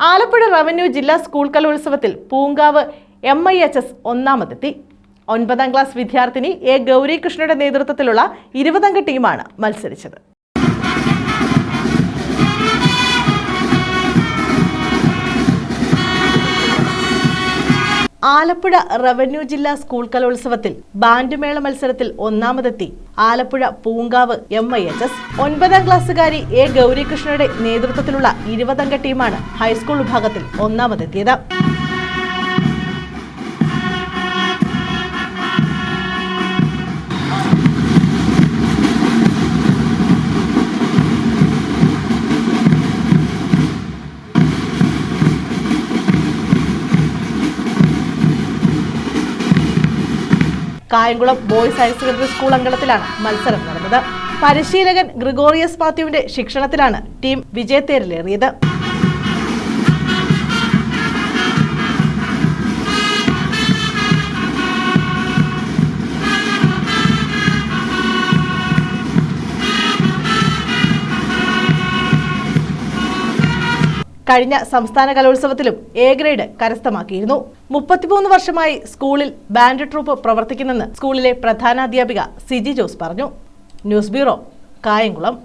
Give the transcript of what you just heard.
Alappuzha revenue ജില്ലാ school കലോത്സവത്തിൽ Poonkavu MIHS ഒന്നാമതെത്തി. 9ാം ക്ലാസ് വിദ്യാർത്ഥിനി എ ഗൗരികൃഷ്ണയുടെ നേതൃത്വത്തിലുള്ള 20-അംഗ ടീമാണ് മത്സരിച്ചത്. ആലപ്പുഴ റവന്യൂ ജില്ലാ സ്കൂൾ കലോത്സവത്തിൽ ബാൻഡ് മേള മത്സരത്തിൽ ഒന്നാമതെത്തി ആലപ്പുഴ പൂങ്കാവ് MIHS. 9ാം ക്ലാസ്സുകാരി എ ഗൗരികൃഷ്ണയുടെ നേതൃത്വത്തിലുള്ള 20-അംഗ ടീമാണ് ഹൈസ്കൂൾ വിഭാഗത്തിൽ ഒന്നാമതെത്തിയത്. Kayamkulam boys higher secondary school അങ്കണത്തിലാണ് മത്സരം നടന്നത്. പരിശീലകൻ ഗ്രിഗോറിയസ് മാത്യുവിന്റെ ശിക്ഷണത്തിലാണ് ടീം വിജയത്തേരിലേറിയത്. കഴിഞ്ഞ സംസ്ഥാന കലോത്സവത്തിലും A ഗ്രേഡ് കരസ്ഥമാക്കിയിരുന്നു. 33 വർഷമായി സ്കൂളിൽ ബാൻഡ് ട്രൂപ്പ് പ്രവർത്തിക്കുന്നെന്ന് സ്കൂളിലെ പ്രധാനാധ്യാപിക സിജി ജോസ് പറഞ്ഞു. News bureau, Kayamkulam.